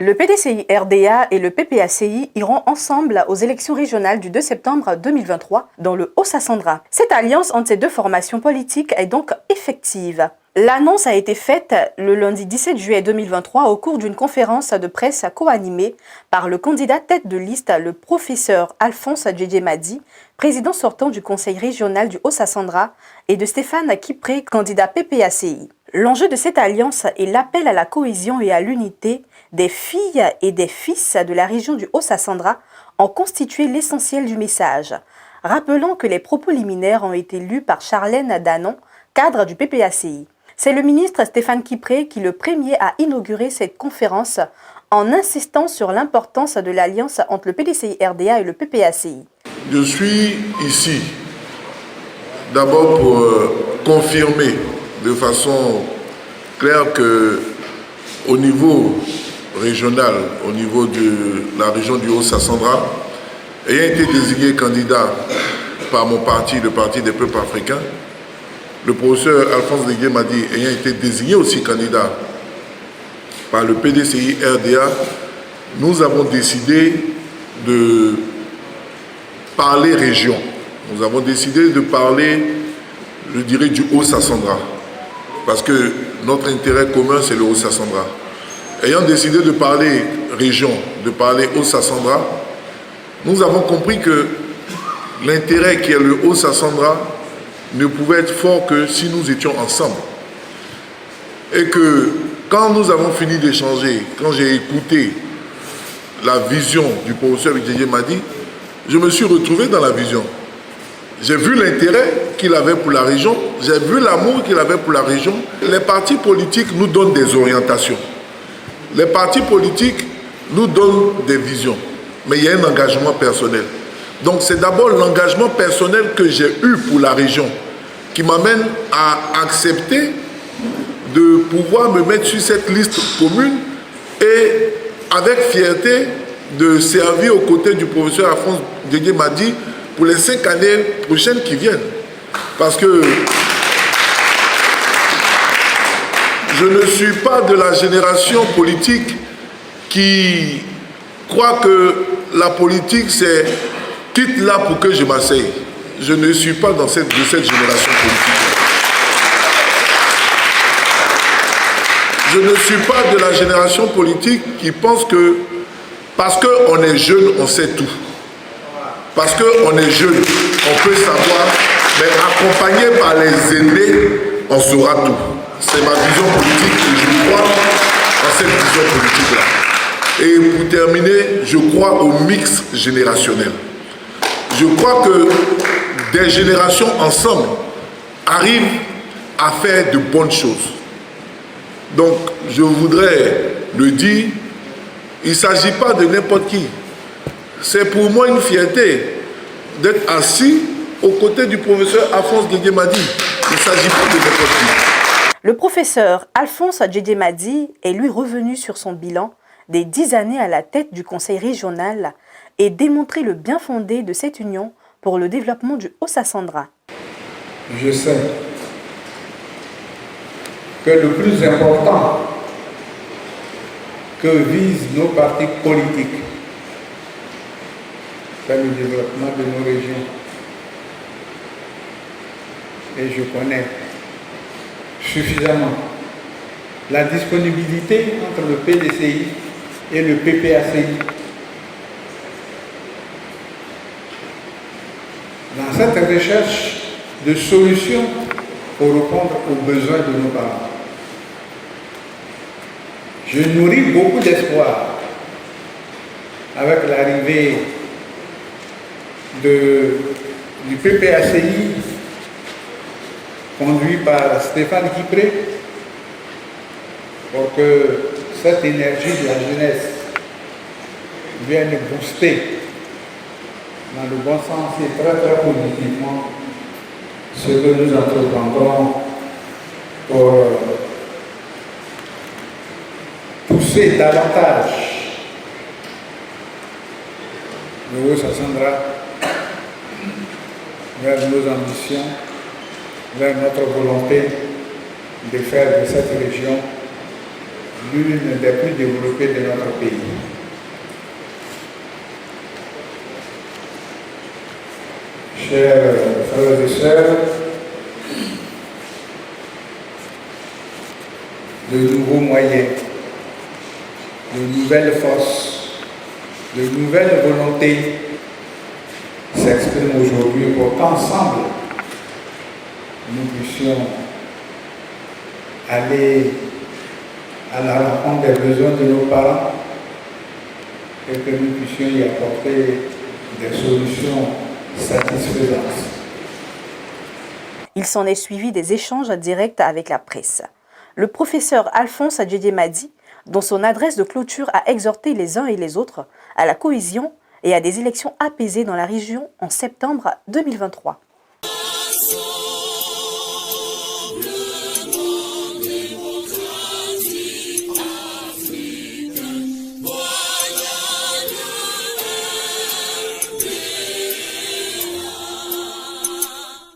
Le PDCI-RDA et le PPACI iront ensemble aux élections régionales du 2 septembre 2023 dans le Haut-Sassandra. Cette alliance entre ces deux formations politiques est donc effective. L'annonce a été faite le lundi 17 juillet 2023 au cours d'une conférence de presse co-animée par le candidat tête de liste, le professeur Alphonse Djedjemadi, président sortant du conseil régional du Haut-Sassandra, et de Stéphane Kipré, candidat PPACI. L'enjeu de cette alliance est l'appel à la cohésion et à l'unité des filles et des fils de la région du Haut-Sassandra en constitué l'essentiel du message. Rappelons que les propos liminaires ont été lus par Charlène Danon, cadre du PPACI. C'est le ministre Stéphane Kipré qui le premier a inauguré cette conférence en insistant sur l'importance de l'alliance entre le PDCI-RDA et le PPACI. Je suis ici d'abord pour confirmer de façon claire que au niveau régional, au niveau de la région du Haut-Sassandra, ayant été désigné candidat par mon parti, le Parti des peuples africains, le professeur Alphonse Djedjemadi ayant été désigné aussi candidat par le PDCI-RDA, nous avons décidé de parler région. Nous avons décidé de parler, je dirais, du Haut-Sassandra. Parce que notre intérêt commun, c'est le Haut-Sassandra. Ayant décidé de parler région, de parler Haut-Sassandra, nous avons compris que l'intérêt qui est le Haut-Sassandra ne pouvait être fort que si nous étions ensemble. Et que quand nous avons fini d'échanger, quand j'ai écouté la vision du professeur Djedjemadi, je me suis retrouvé dans la vision. J'ai vu l'intérêt qu'il avait pour la région, j'ai vu l'amour qu'il avait pour la région. Les partis politiques nous donnent des orientations. Les partis politiques nous donnent des visions. Mais il y a un engagement personnel. Donc c'est d'abord l'engagement personnel que j'ai eu pour la région qui m'amène à accepter de pouvoir me mettre sur cette liste commune et avec fierté de servir aux côtés du professeur Alphonse Djedjemadi pour les 5 années prochaines qui viennent. Parce que je ne suis pas de la génération politique qui croit que la politique c'est quitte là pour que je m'asseye. Je ne suis pas de cette génération politique. Je ne suis pas de la génération politique qui pense que parce qu'on est jeune, on sait tout. Parce qu'on est jeune, on peut savoir, mais accompagné par les aînés, on saura tout. C'est ma vision politique et je crois dans cette vision politique-là. Et pour terminer, je crois au mix générationnel. Je crois que des générations ensemble arrivent à faire de bonnes choses. Donc, je voudrais le dire, il ne s'agit pas de n'importe qui. C'est pour moi une fierté d'être assis aux côtés du professeur Alphonse Djedjemadi. Il ne s'agit pas de n'importe qui. Le professeur Alphonse Djedjemadi est lui revenu sur son bilan des 10 années à la tête du conseil régional et démontré le bien fondé de cette union pour le développement du Haut-Sassandra. Je sais que le plus important que visent nos partis politiques, c'est le développement de nos régions. Et je connais suffisamment la disponibilité entre le PDCI et le PPACI. Dans cette recherche de solutions pour répondre aux besoins de nos parents. Je nourris beaucoup d'espoir avec l'arrivée du PPACI conduit par Stéphane Kipré pour que cette énergie de la jeunesse vienne booster dans le bon sens et très très positivement ce que nous entreprendrons pour pousser davantage le Haut-Sassandra vers nos ambitions, vers notre volonté de faire de cette région l'une des plus développées de notre pays. Chers frères et sœurs, de nouveaux moyens, de nouvelles forces, de nouvelles volontés s'expriment aujourd'hui pour qu'ensemble nous puissions aller à la rencontre des besoins de nos parents et que nous puissions y apporter des solutions satisfaisantes. Il s'en est suivi des échanges directs avec la presse. Le professeur Alphonse Adjedjemadi, dans son adresse de clôture, a exhorté les uns et les autres à la cohésion et à des élections apaisées dans la région en septembre 2023.